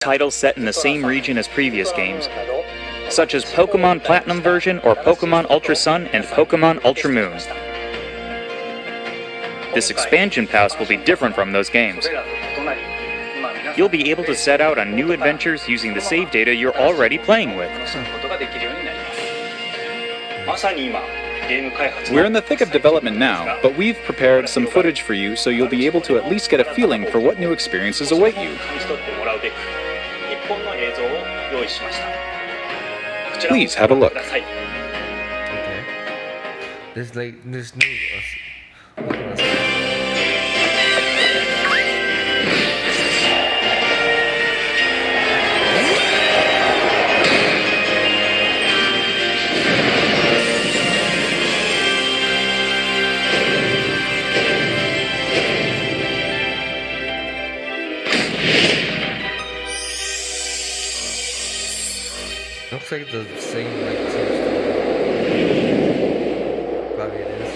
titles set in the same region as previous games, such as Pokémon Platinum version or Pokémon Ultra Sun and Pokémon Ultra Moon. This expansion pass will be different from those games. You'll be able to set out on new adventures using the save data you're already playing with. We're in the thick of development now, but we've prepared some footage for you so you'll be able to at least get a feeling for what new experiences await you. Please have a look. Okay. There's new. Looks like the same, like, same story. Probably it is.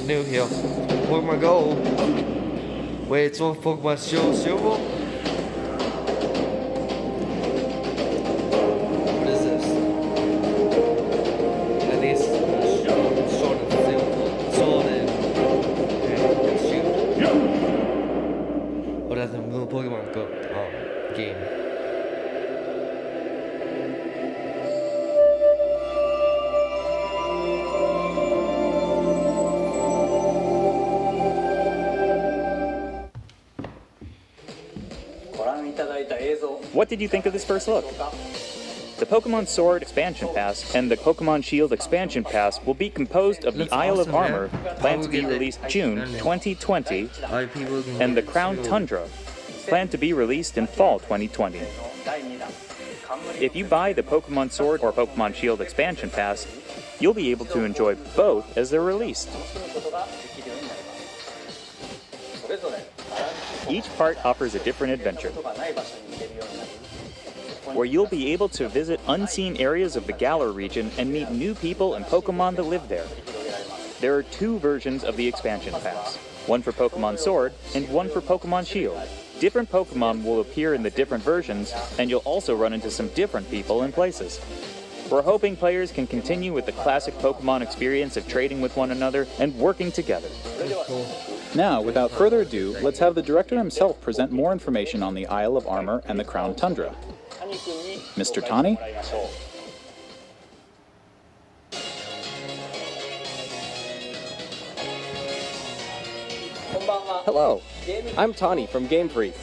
new here. Pokemon Go. Wait, it's on Pokemon Silver? What is this? At least Sword and Silver. Sword and Shield. Oh, that's a new Pokemon Go game. What did you think of this first look? The Pokemon Sword Expansion Pass and the Pokemon Shield Expansion Pass will be composed of the Looks Isle of awesome, Armor, man. planned to be How we get released that? June I don't know. 2020, Why people can and the get Crown Silver? Tundra, planned to be released in fall 2020. If you buy the Pokemon Sword or Pokemon Shield Expansion Pass, you'll be able to enjoy both as they're released. Each part offers a different adventure, where you'll be able to visit unseen areas of the Galar region and meet new people and Pokemon that live there. There are two versions of the Expansion Pass, one for Pokemon Sword and one for Pokemon Shield. Different Pokemon will appear in the different versions, and you'll also run into some different people and places. We're hoping players can continue with the classic Pokemon experience of trading with one another and working together. Now, without further ado, let's have the director himself present more information on the Isle of Armor and the Crown Tundra. Mr. Tani? Hello, I'm Tani from Game Freak.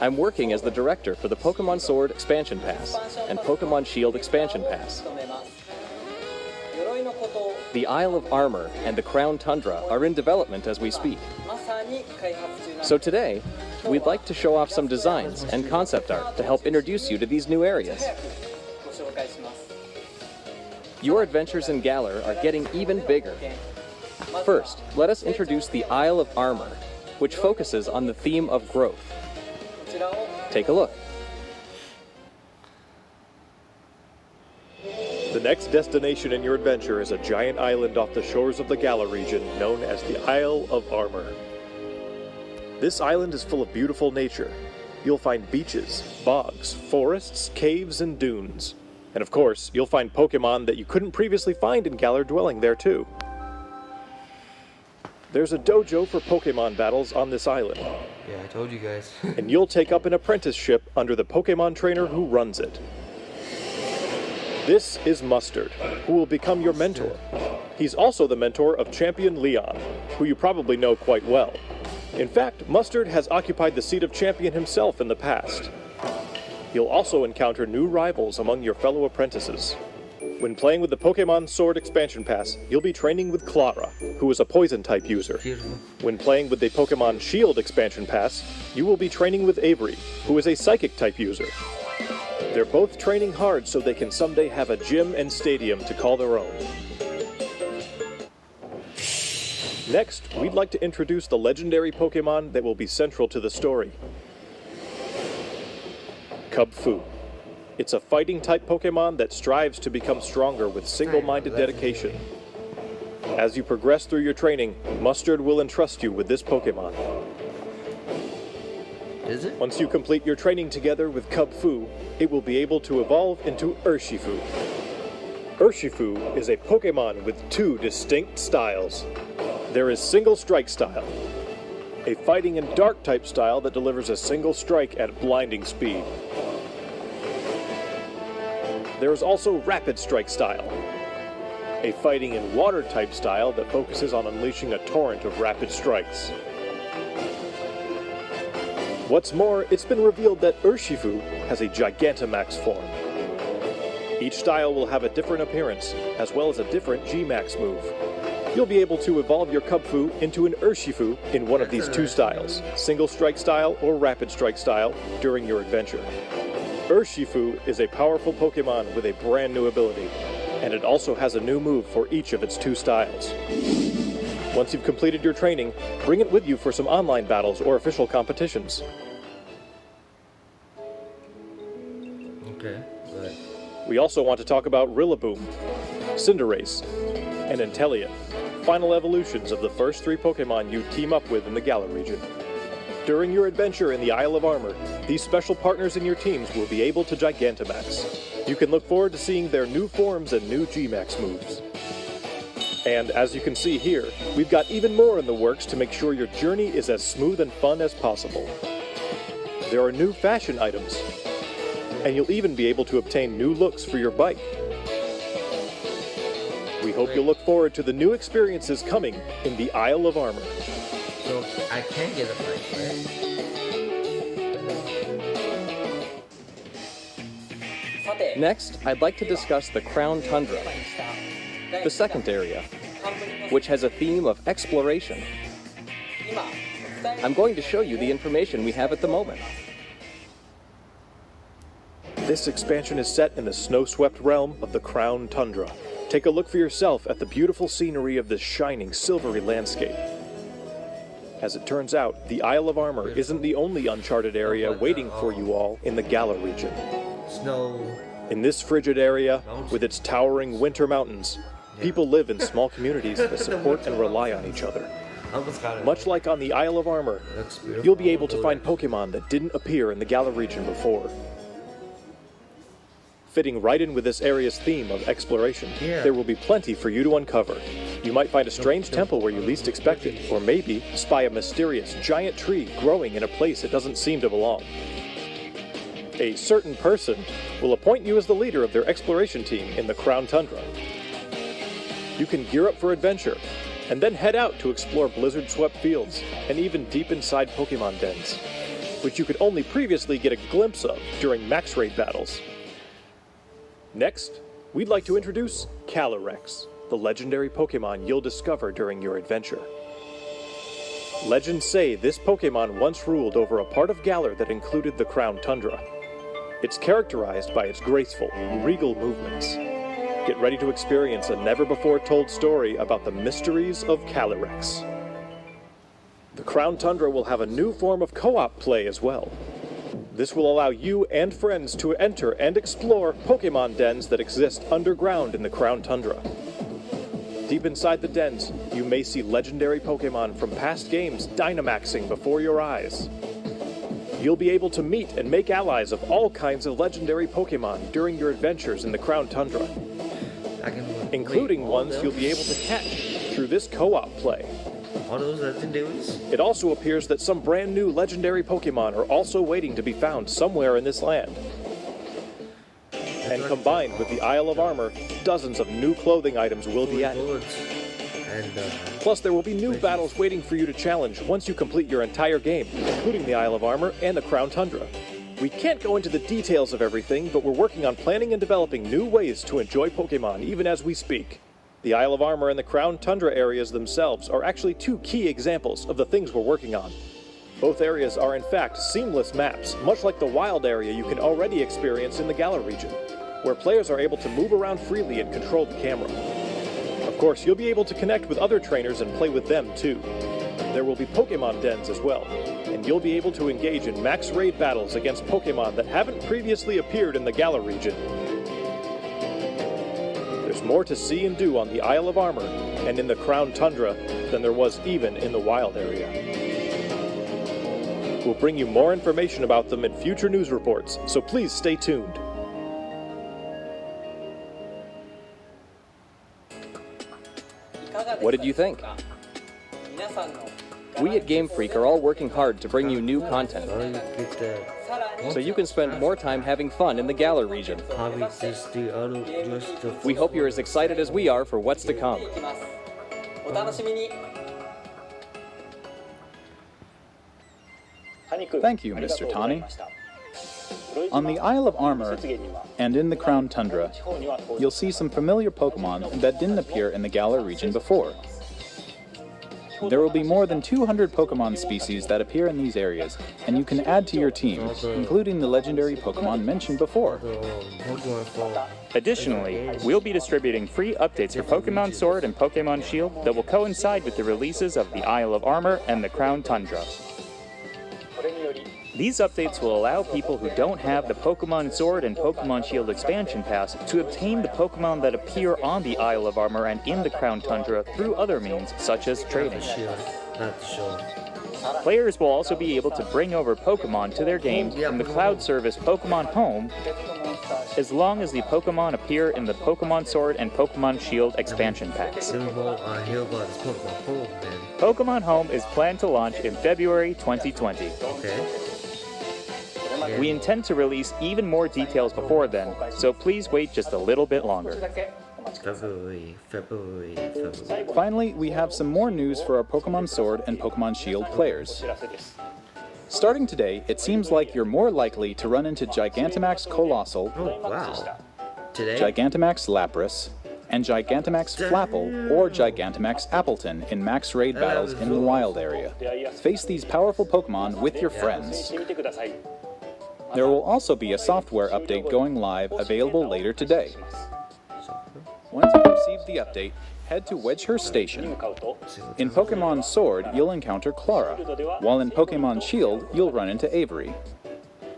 I'm working as the director for the Pokemon Sword Expansion Pass and Pokemon Shield Expansion Pass. The Isle of Armor and the Crown Tundra are in development as we speak. So today, we'd like to show off some designs and concept art to help introduce you to these new areas. Your adventures in Galar are getting even bigger. First, let us introduce the Isle of Armor, which focuses on the theme of growth. Take a look. The next destination in your adventure is a giant island off the shores of the Galar region known as the Isle of Armor. This island is full of beautiful nature. You'll find beaches, bogs, forests, caves, and dunes. And of course, you'll find Pokemon that you couldn't previously find in Galar dwelling there too. There's a dojo for Pokemon battles on this island, Yeah, I told you guys. and you'll take up an apprenticeship under the Pokemon trainer who runs it. This is Mustard, who will become your mentor. He's also the mentor of Champion Leon, who you probably know quite well. In fact, Mustard has occupied the seat of champion himself in the past. You'll also encounter new rivals among your fellow apprentices. When playing with the Pokemon Sword Expansion Pass, you'll be training with Clara, who is a Poison-type user. Beautiful. When playing with the Pokemon Shield Expansion Pass, you will be training with Avery, who is a Psychic-type user. They're both training hard so they can someday have a gym and stadium to call their own. Next, we'd like to introduce the legendary Pokemon that will be central to the story. Kubfu. It's a fighting-type Pokemon that strives to become stronger with single-minded dedication. As you progress through your training, Mustard will entrust you with this Pokemon. Is it? Once you complete your training together with Kubfu, it will be able to evolve into Urshifu. Urshifu is a Pokemon with two distinct styles. There is Single Strike style, a fighting and dark type style that delivers a single strike at blinding speed. There is also Rapid Strike style, a fighting and water type style that focuses on unleashing a torrent of rapid strikes. What's more, it's been revealed that Urshifu has a Gigantamax form. Each style will have a different appearance, as well as a different G-Max move. You'll be able to evolve your Kubfu into an Urshifu in one of these two styles, Single Strike style or Rapid Strike style, during your adventure. Urshifu is a powerful Pokemon with a brand new ability, and it also has a new move for each of its two styles. Once you've completed your training, bring it with you for some online battles or official competitions. Okay, but We also want to talk about Rillaboom, Cinderace, and Inteleon, final evolutions of the first 3 Pokemon you team up with in the Galar region. During your adventure in the Isle of Armor, these special partners in your teams will be able to Gigantamax. You can look forward to seeing their new forms and new G-Max moves. And as you can see here, we've got even more in the works to make sure your journey is as smooth and fun as possible. There are new fashion items, and you'll even be able to obtain new looks for your bike. We hope you'll look forward to the new experiences coming in the Isle of Armor. So I can get a bike, right? Next, I'd like to discuss the Crown Tundra, the second area, which has a theme of exploration. I'm going to show you the information we have at the moment. This expansion is set in the snow-swept realm of the Crown Tundra. Take a look for yourself at the beautiful scenery of this shining, silvery landscape. As it turns out, the Isle of Armor isn't the only uncharted area waiting for you all in the Galar region. Snow. In this frigid area, with its towering winter mountains, people live in small communities that support and rely on each other. Much like on the Isle of Armor, you'll be able to find Pokemon that didn't appear in the Galar region before. Fitting right in with this area's theme of exploration, there will be plenty for you to uncover. You might find a strange temple where you least expect it, or maybe spy a mysterious giant tree growing in a place it doesn't seem to belong. A certain person will appoint you as the leader of their exploration team in the Crown Tundra. You can gear up for adventure, and then head out to explore blizzard-swept fields, and even deep inside Pokemon dens, which you could only previously get a glimpse of during max raid battles. Next, we'd like to introduce Calyrex, the legendary Pokemon you'll discover during your adventure. Legends say this Pokemon once ruled over a part of Galar that included the Crown Tundra. It's characterized by its graceful, regal movements. Get ready to experience a never-before-told story about the mysteries of Calyrex. The Crown Tundra will have a new form of co-op play as well. This will allow you and friends to enter and explore Pokemon dens that exist underground in the Crown Tundra. Deep inside the dens, you may see legendary Pokemon from past games Dynamaxing before your eyes. You'll be able to meet and make allies of all kinds of legendary Pokemon during your adventures in the Crown Tundra, including ones you'll be able to catch through this co-op play. All those legendaries? It also appears that some brand new legendary Pokemon are also waiting to be found somewhere in this land. And combined with the Isle of Armor, dozens of new clothing items will be added. Plus, there will be new battles waiting for you to challenge once you complete your entire game, including the Isle of Armor and the Crown Tundra. We can't go into the details of everything, but we're working on planning and developing new ways to enjoy Pokemon even as we speak. The Isle of Armor and the Crown Tundra areas themselves are actually 2 key examples of the things we're working on. Both areas are in fact seamless maps, much like the wild area you can already experience in the Galar region, where players are able to move around freely and control the camera. Of course, you'll be able to connect with other trainers and play with them too. There will be Pokemon dens as well, and you'll be able to engage in max raid battles against Pokemon that haven't previously appeared in the Galar region. There's more to see and do on the Isle of Armor and in the Crown Tundra than there was even in the wild area. We'll bring you more information about them in future news reports, so please stay tuned. What did you think? We at Game Freak are all working hard to bring you new content, so you can spend more time having fun in the Galar region. We hope you're as excited as we are for what's to come. Thank you, Mr. Tani. On the Isle of Armor and in the Crown Tundra, you'll see some familiar Pokemon that didn't appear in the Galar region before. There will be more than 200 Pokemon species that appear in these areas, and you can add to your team, including the legendary Pokemon mentioned before. Additionally, we'll be distributing free updates for Pokemon Sword and Pokemon Shield that will coincide with the releases of the Isle of Armor and the Crown Tundra. These updates will allow people who don't have the Pokemon Sword and Pokemon Shield expansion pass to obtain the Pokemon that appear on the Isle of Armor and in the Crown Tundra through other means, such as trading. Not the shield. Players will also be able to bring over Pokemon to their game from the cloud service Pokemon Home, as long as the Pokemon appear in the Pokemon Sword and Pokemon Shield expansion packs. Pokemon Home is planned to launch in February 2020. Okay. We intend to release even more details before then, so please wait just a little bit longer. February. Finally, we have some more news for our Pokemon Sword and Pokemon Shield players. Starting today, it seems like you're more likely to run into Gigantamax Colossal, Oh, wow. Today? Gigantamax Lapras, and Gigantamax Flapple or Gigantamax Appleton in max raid battles in the wild area. Face these powerful Pokemon with your friends. There will also be a software update going live available later today. Once you receive the update, head to Wedgehurst Station. In Pokemon Sword, you'll encounter Clara, while in Pokemon Shield, you'll run into Avery.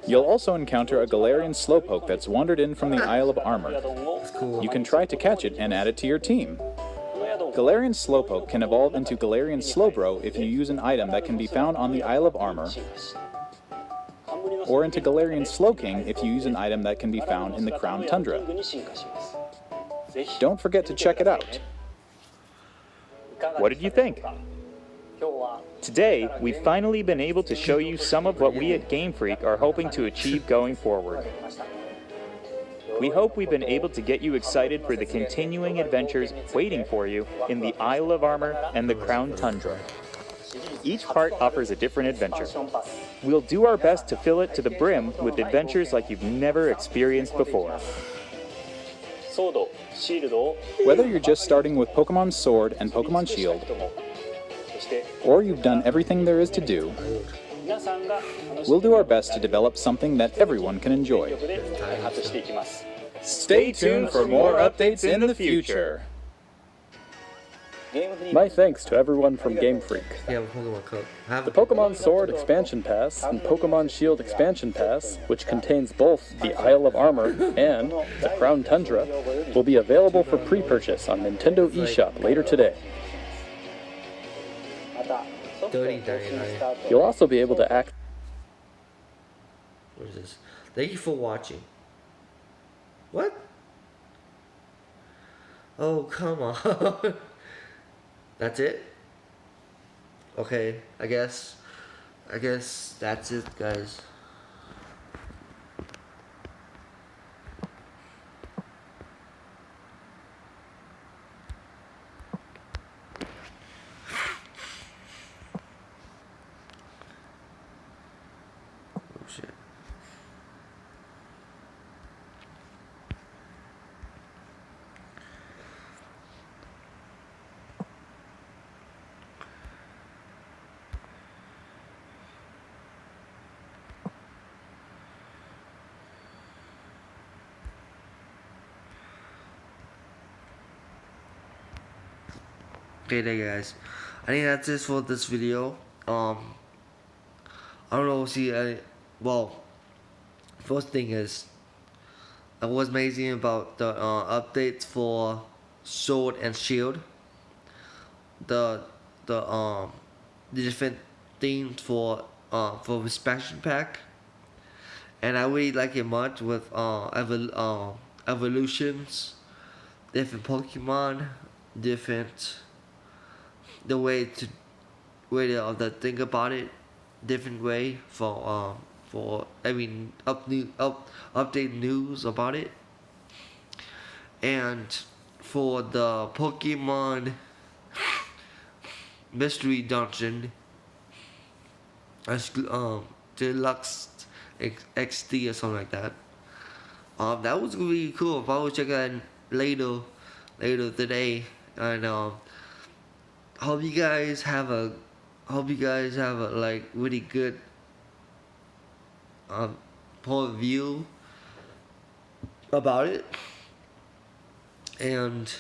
You'll also encounter a Galarian Slowpoke that's wandered in from the Isle of Armor. You can try to catch it and add it to your team. Galarian Slowpoke can evolve into Galarian Slowbro if you use an item that can be found on the Isle of Armor, or into Galarian Slowking if you use an item that can be found in the Crown Tundra. Don't forget to check it out. What did you think? Today, we've finally been able to show you some of what we at Game Freak are hoping to achieve going forward. We hope we've been able to get you excited for the continuing adventures waiting for you in the Isle of Armor and the Crown Tundra. Each part offers a different adventure. We'll do our best to fill it to the brim with adventures like you've never experienced before. Whether you're just starting with Pokemon Sword and Pokemon Shield, or you've done everything there is to do, we'll do our best to develop something that everyone can enjoy. Stay tuned for more updates in the future. My thanks to everyone from Game Freak. Yeah, Pokemon Code. The Pokemon Sword Expansion Pass and Pokemon Shield Expansion Pass, which contains both the Isle of Armor and the Crown Tundra, will be available for pre-purchase on Nintendo eShop later today. $30.99. You'll also be able to access What is this? Thank you for watching. What? Oh, come on. That's it? Okay, I guess that's it, guys. Oh shit. Okay there guys, I think that's it for this video. I don't know, well, first thing is, what's amazing about the updates for Sword and Shield, the different themes for expansion pack, and I really like it much with evolutions, different Pokemon, different the way to think about it, different way for every update news about it. And for the Pokemon Mystery Dungeon, Deluxe XD or something like that. That was really cool. If I would check that later today, and hope you guys have a like really good point of view about it, and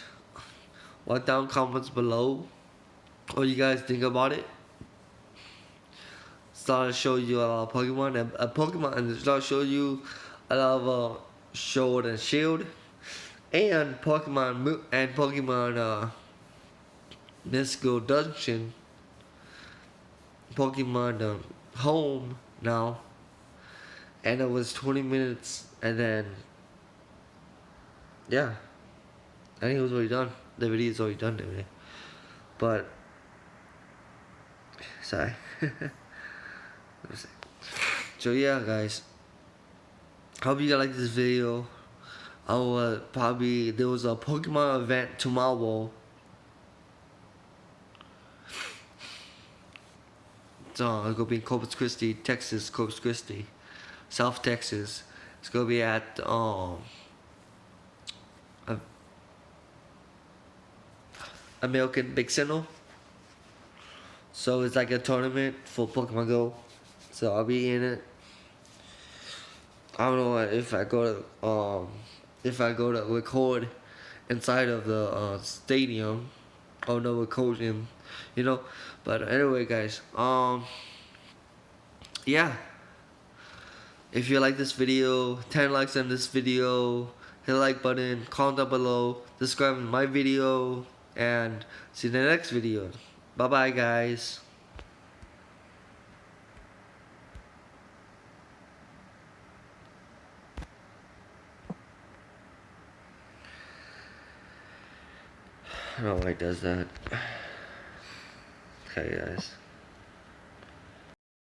write down comments below what you guys think about it. start to show you a lot of Pokemon and start to show you a lot of Sword and Shield and Pokemon Mystical Dungeon, Pokemon Home now, and it was 20 minutes, and then yeah, I think it was already done. The video is already done today, but sorry. So yeah, guys, hope you guys like this video. I will probably, there was a Pokemon event tomorrow. So it's gonna be in Corpus Christi, Texas, Corpus Christi, South Texas. It's gonna be at American Big Center. So it's like a tournament for Pokemon Go. So I'll be in it. I don't know if I go to record inside of the stadium. Oh no, record him, you know. But anyway, guys, yeah. If you like this video, 10 likes on this video, hit the like button, comment down below, subscribe to my video, and see you in the next video. Bye bye, guys. I don't know why it does that. Okay, guys.